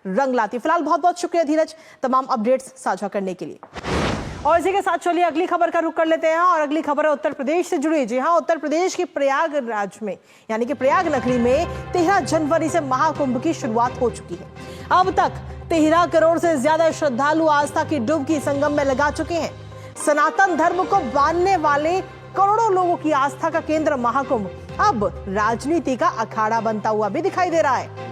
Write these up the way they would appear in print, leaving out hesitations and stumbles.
रंग लाती है। फिलहाल बहुत बहुत शुक्रिया धीरज तमाम अपडेट्स साझा करने के लिए। और इसी के साथ चलिए अगली खबर का रुख कर लेते हैं और अगली खबर है उत्तर प्रदेश से जुड़ी। जी हां, उत्तर प्रदेश के प्रयागराज में यानी कि प्रयाग नगरी में 13 जनवरी से महाकुंभ की शुरुआत हो चुकी है। अब तक 13 करोड़ से ज्यादा श्रद्धालु आस्था की डुबकी संगम में लगा चुके हैं। सनातन धर्म को मानने वाले करोड़ों लोगों की आस्था का केंद्र महाकुंभ अब राजनीति का अखाड़ा बनता हुआ भी दिखाई दे रहा है।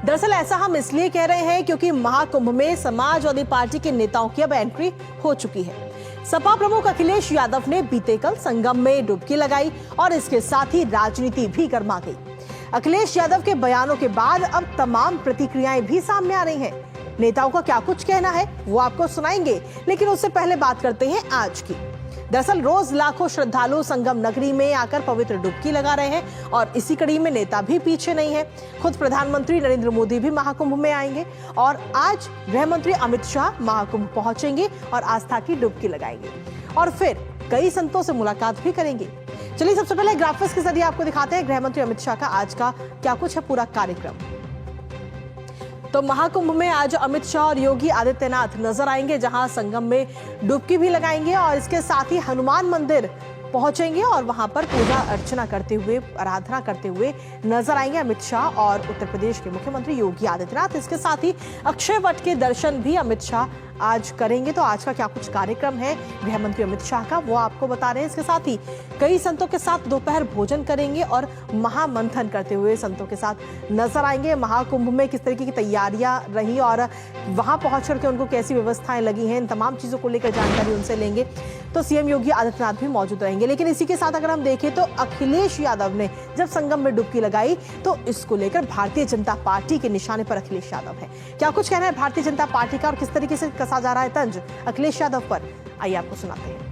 दरअसल ऐसा हम इसलिए कह रहे हैं क्योंकि महाकुंभ में समाजवादी पार्टी के नेताओं की अब एंट्री हो चुकी है। सपा प्रमुख अखिलेश यादव ने बीते कल संगम में डुबकी लगाई और इसके साथ ही राजनीति भी गर्मा गई। अखिलेश यादव के बयानों के बाद अब तमाम प्रतिक्रियाएं भी सामने आ रही हैं। नेताओं का क्या कुछ कहना है वो आपको सुनाएंगे, लेकिन उससे पहले बात करते हैं आज की। दरअसल रोज लाखों श्रद्धालु संगम नगरी में आकर पवित्र डुबकी लगा रहे हैं और इसी कड़ी में नेता भी पीछे नहीं है। खुद प्रधानमंत्री नरेंद्र मोदी भी महाकुंभ में आएंगे और आज गृह मंत्री अमित शाह महाकुंभ पहुंचेंगे और आस्था की डुबकी लगाएंगे और फिर कई संतों से मुलाकात भी करेंगे। चलिए सबसे पहले ग्राफिक्स के जरिए आपको दिखाते हैं गृह मंत्री अमित शाह का आज का क्या कुछ है पूरा कार्यक्रम। तो महाकुंभ में आज अमित शाह और योगी आदित्यनाथ नजर आएंगे, जहां संगम में डुबकी भी लगाएंगे और इसके साथ ही हनुमान मंदिर पहुंचेंगे और वहां पर पूजा अर्चना करते हुए, आराधना करते हुए नजर आएंगे अमित शाह और उत्तर प्रदेश के मुख्यमंत्री योगी आदित्यनाथ। इसके साथ ही अक्षय वट के दर्शन भी अमित शाह आज करेंगे। तो आज का क्या कुछ कार्यक्रम है गृह मंत्री अमित शाह का वो आपको बता रहे हैं। इसके साथ ही कई संतों के साथ दोपहर भोजन करेंगे और महामंथन करते हुए संतों के साथ नजर आएंगे। महाकुंभ में किस तरीके की तैयारियां रही और वहां पहुंच करके उनको कैसी व्यवस्थाएं लगी हैं, इन तमाम चीजों को लेकर जानकारी उनसे लेंगे। तो सीएम योगी आदित्यनाथ भी मौजूद रहेंगे। लेकिन इसी के साथ अगर हम देखें तो अखिलेश यादव ने जब संगम में डुबकी लगाई तो इसको लेकर भारतीय जनता पार्टी के निशाने पर अखिलेश यादव है। क्या कुछ कहना है भारतीय जनता पार्टी का और किस तरीके से कसा जा रहा है तंज अखिलेश यादव पर, आइए आपको सुनाते हैं।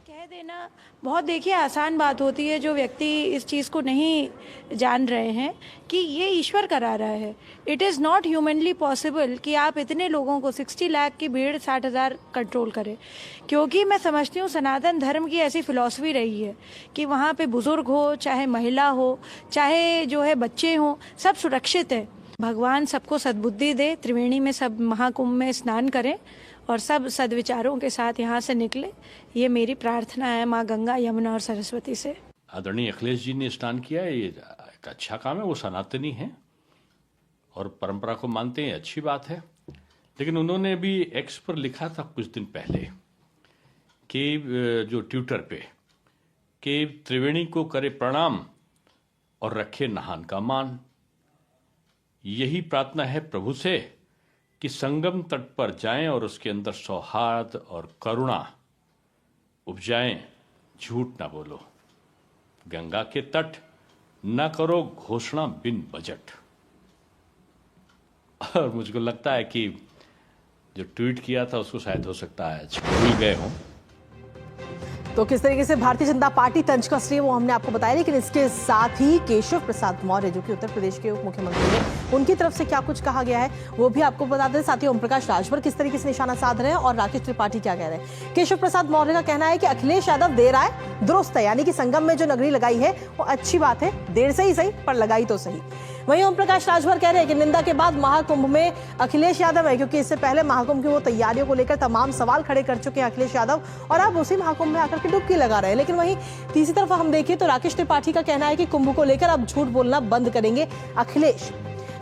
कह देना बहुत देखिए आसान बात होती है, जो व्यक्ति इस चीज़ को नहीं जान रहे हैं कि ये ईश्वर करा रहा है। It is not humanly possible कि आप इतने लोगों को 60 लाख की भीड़ 60,000 कंट्रोल करें, क्योंकि मैं समझती हूँ सनातन धर्म की ऐसी फिलॉसफी रही है कि वहाँ पे बुजुर्ग हो, चाहे महिला हो, चाहे जो है बच्चे हों, सब सुरक्षित है। भगवान सबको सद्बुद्धि दे, त्रिवेणी में सब महाकुंभ में स्नान करें और सब सद्विचारों के साथ यहाँ से निकले, ये मेरी प्रार्थना है माँ गंगा, यमुना और सरस्वती से। आदरणीय अखिलेश जी ने स्नान किया है, ये एक अच्छा काम है। वो सनातनी हैं और परंपरा को मानते हैं, अच्छी बात है। लेकिन उन्होंने भी एक्स पर लिखा था कुछ दिन पहले कि जो ट्विटर पे कि त्रिवेणी को करे प्रणाम और रखे नहान का मान। यही प्रार्थना है प्रभु से कि संगम तट पर जाएं और उसके अंदर सौहार्द और करुणा उपजाएं। झूठ ना बोलो, गंगा के तट न करो घोषणा बिन बजट। और मुझको लगता है कि जो ट्वीट किया था उसको शायद हो सकता है भूल गए हों। तो किस तरीके से भारतीय जनता पार्टी तंज कस रही है वो हमने आपको बताया, लेकिन इसके साथ ही केशव प्रसाद मौर्य जो कि उत्तर प्रदेश के उप मुख्यमंत्री हैं, उनकी तरफ से क्या कुछ कहा गया है वो भी आपको बता दें। साथ ही ओम प्रकाश राजभर किस तरीके से निशाना साध रहे हैं और राकेश त्रिपाठी क्या कह रहे हैं। केशव प्रसाद मौर्य का कहना है कि अखिलेश यादव देर आए दुरुस्त है, यानी कि संगम में जो नगरी लगाई है वो अच्छी बात है, देर से ही सही पर लगाई तो सही। वहीं ओम प्रकाश राजभर कह रहे हैं कि निंदा के बाद महाकुंभ में अखिलेश यादव है, क्योंकि इससे पहले महाकुंभ की वो तैयारियों को लेकर तमाम सवाल खड़े कर चुके हैं अखिलेश यादव और अब उसी महाकुंभ में आकर के डुबकी लगा रहे हैं। लेकिन वहीं तीसरी तरफ हम देखें तो राकेश त्रिपाठी का कहना है कि कुंभ को लेकर अब झूठ बोलना बंद करेंगे अखिलेश।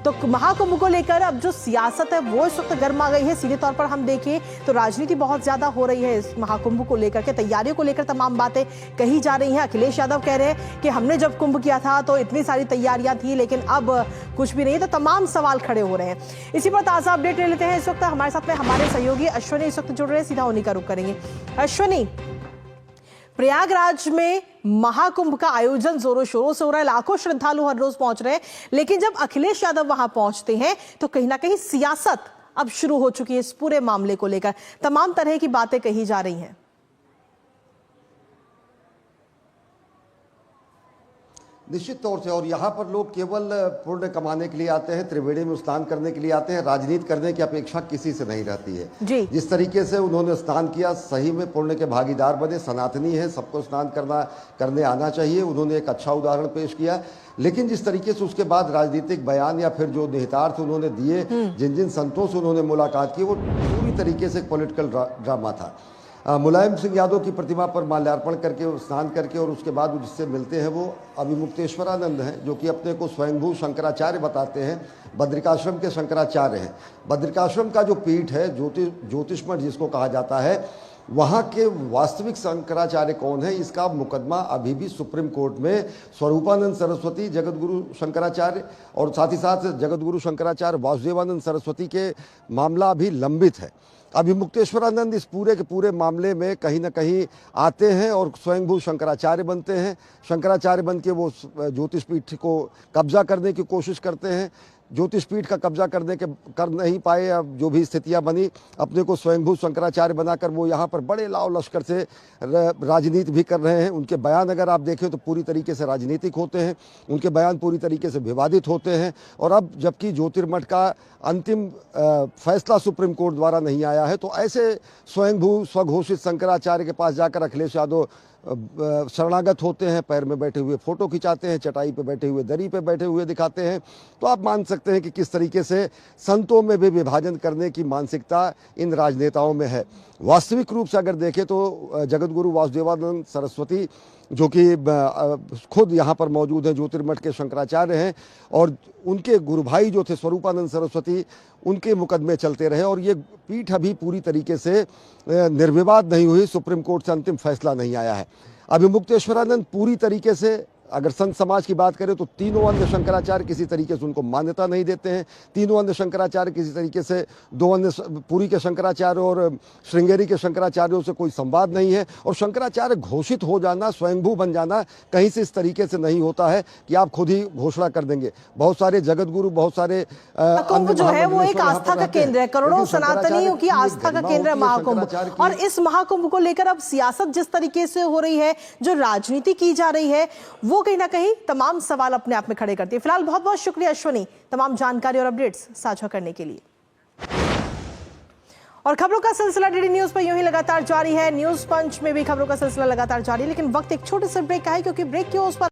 तो महाकुंभ को लेकर अब जो सियासत है वो इस वक्त गर्मा गई है। सीधे तौर पर हम देखें तो राजनीति बहुत ज्यादा हो रही है इस महाकुंभ को लेकर के, तैयारियों को लेकर तमाम बातें कही जा रही हैं। अखिलेश यादव कह रहे हैं कि हमने जब कुंभ किया था तो इतनी सारी तैयारियां थी, लेकिन अब कुछ भी नहीं, तो तमाम सवाल खड़े हो रहे हैं। इसी पर ताजा अपडेट ले लेते हैं। इस वक्त हमारे साथ में हमारे सहयोगी अश्विनी इस वक्त जुड़ रहे हैं, सीधा उन्हीं का रुख करेंगे। अश्विनी, प्रयागराज में महाकुंभ का आयोजन जोरों शोरों से हो रहा है, लाखों श्रद्धालु हर रोज पहुंच रहे हैं, लेकिन जब अखिलेश यादव वहां पहुंचते हैं तो कहीं ना कहीं सियासत अब शुरू हो चुकी है इस पूरे मामले को लेकर, तमाम तरह की बातें कही जा रही हैं। निश्चित तौर से। और यहाँ पर लोग केवल पुण्य कमाने के लिए आते हैं, त्रिवेणी में स्नान करने के लिए आते हैं, राजनीति करने की अपेक्षा किसी से नहीं रहती है जी। जिस तरीके से उन्होंने स्नान किया, सही में पुण्य के भागीदार बने। सनातनी है, सबको स्नान करने आना चाहिए। उन्होंने एक अच्छा उदाहरण पेश किया, लेकिन जिस तरीके से उसके बाद राजनीतिक बयान या फिर जो निहितार्थ उन्होंने दिए, जिन जिन संतों से उन्होंने मुलाकात की, वो पूरी तरीके से एक पॉलिटिकल ड्रामा था। मुलायम सिंह यादव की प्रतिमा पर माल्यार्पण करके, स्नान करके, और उसके बाद जिससे मिलते हैं वो अभिमुक्तेश्वरानंद हैं, जो कि अपने को स्वयंभू शंकराचार्य बताते हैं, बद्रिकाश्रम के शंकराचार्य हैं। बद्रिकाश्रम का जो पीठ है, ज्योतिष मठ जिसको कहा जाता है, वहाँ के वास्तविक शंकराचार्य कौन है, इसका मुकदमा अभी भी सुप्रीम कोर्ट में स्वरूपानंद सरस्वती, जगतगुरु शंकराचार्य, और साथ ही साथ जगतगुरु शंकराचार्य वासुदेवानंद सरस्वती के मामला अभी लंबित है। अभिमुक्तेश्वरानंद इस पूरे के पूरे मामले में कहीं ना कहीं आते हैं और स्वयंभू शंकराचार्य बनते हैं। शंकराचार्य बन के वो ज्योतिष पीठ को कब्जा करने की कोशिश करते हैं। ज्योतिष पीठ का कब्जा कर नहीं पाए, अब जो भी स्थितियां बनी, अपने को स्वयंभू शंकराचार्य बनाकर वो यहाँ पर बड़े लाव लश्कर से राजनीति भी कर रहे हैं। उनके बयान अगर आप देखें तो पूरी तरीके से राजनीतिक होते हैं, उनके बयान पूरी तरीके से विवादित होते हैं। और अब जबकि ज्योतिर्मठ का अंतिम फैसला सुप्रीम कोर्ट द्वारा नहीं आया है, तो ऐसे स्वयंभू स्वघोषित शंकराचार्य के पास जाकर अखिलेश यादव शरणागत होते हैं, पैर में बैठे हुए फोटो खिंचाते हैं, चटाई पे बैठे हुए, दरी पे बैठे हुए दिखाते हैं। तो आप मान सकते हैं कि किस तरीके से संतों में भी विभाजन करने की मानसिकता इन राजनेताओं में है। वास्तविक रूप से अगर देखें तो जगतगुरु वासुदेवानंद सरस्वती, जो कि खुद यहाँ पर मौजूद हैं, ज्योतिर्मठ के शंकराचार्य हैं, और उनके गुरु भाई जो थे स्वरूपानंद सरस्वती, उनके मुकदमे चलते रहे और ये पीठ अभी पूरी तरीके से निर्विवाद नहीं हुई। सुप्रीम कोर्ट से अंतिम फैसला नहीं आया है। अभिमुक्तेश्वरानंद पूरी तरीके से, अगर संत समाज की बात करें तो तीनों अन्य शंकराचार्य किसी तरीके से उनको मान्यता नहीं देते हैं। तीनों अन्य शंकराचार्य किसी तरीके से, दो अन्य पुरी के शंकराचार्य और श्रृंगेरी के शंकराचार्यों से कोई संवाद नहीं है। और शंकराचार्य घोषित हो जाना, स्वयंभू बन जाना कहीं से इस तरीके से नहीं होता है कि आप खुद ही घोषणा कर देंगे। बहुत सारे जगतगुरु, बहुत सारे महाकुंभ जो है वो एक आस्था का केंद्र है, करोड़ों सनातनियों की आस्था का केंद्र है महाकुंभ। और इस महाकुंभ को लेकर अब सियासत जिस तरीके से हो रही है, जो राजनीति की जा रही है, वो कहीं ना कहीं तमाम सवाल अपने आप में खड़े करती है। फिलहाल बहुत बहुत शुक्रिया अश्वनी, तमाम जानकारी और अपडेट्स साझा करने के लिए। और खबरों का सिलसिला डीडी न्यूज पर यूं ही लगातार जारी है। न्यूज पंच में भी खबरों का सिलसिला लगातार जारी है, लेकिन वक्त एक छोटे से ब्रेक का है, क्योंकि ब्रेक की उस पर